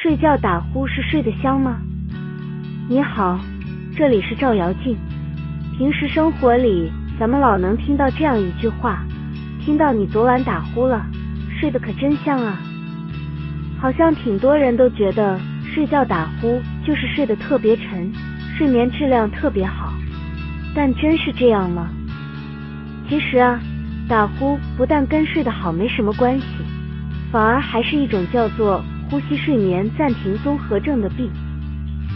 睡觉打呼是睡得香吗？你好，这里是照妖镜。平时生活里，咱们老能听到这样一句话，听到你昨晚打呼了，睡得可真香啊。好像挺多人都觉得睡觉打呼就是睡得特别沉，睡眠质量特别好。但真是这样吗？其实啊，打呼不但跟睡得好没什么关系，反而还是一种叫做呼吸睡眠暂停综合症的病。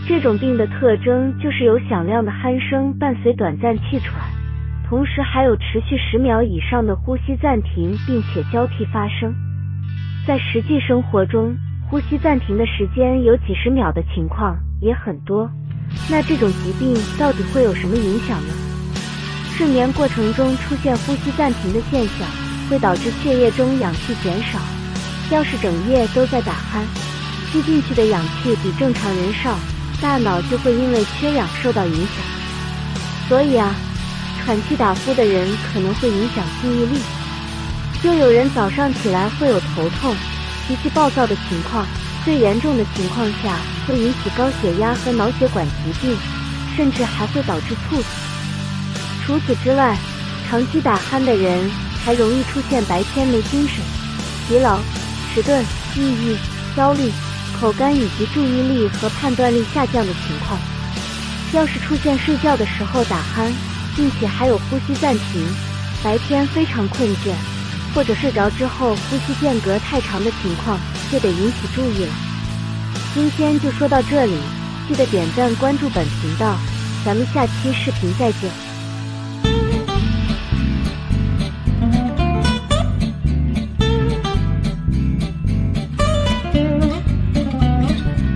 这种病的特征就是有响亮的鼾声伴随短暂气喘，同时还有持续10秒以上的呼吸暂停并且交替发生。在实际生活中，呼吸暂停的时间有几十秒的情况也很多。那这种疾病到底会有什么影响呢？睡眠过程中出现呼吸暂停的现象，会导致血液中氧气减少。要是整夜都在打鼾，吸进去的氧气比正常人少，大脑就会因为缺氧受到影响。所以啊，喘气打呼的人可能会影响记忆力。又有人早上起来会有头痛、脾气暴躁的情况，最严重的情况下会引起高血压和脑血管疾病，甚至还会导致猝死。除此之外，长期打鼾的人还容易出现白天没精神、疲劳、迟钝、抑郁、焦虑、口干以及注意力和判断力下降的情况。要是出现睡觉的时候打鼾，并且还有呼吸暂停，白天非常困倦，或者睡着之后呼吸间隔太长的情况，就得引起注意了。今天就说到这里，记得点赞关注本频道，咱们下期视频再见。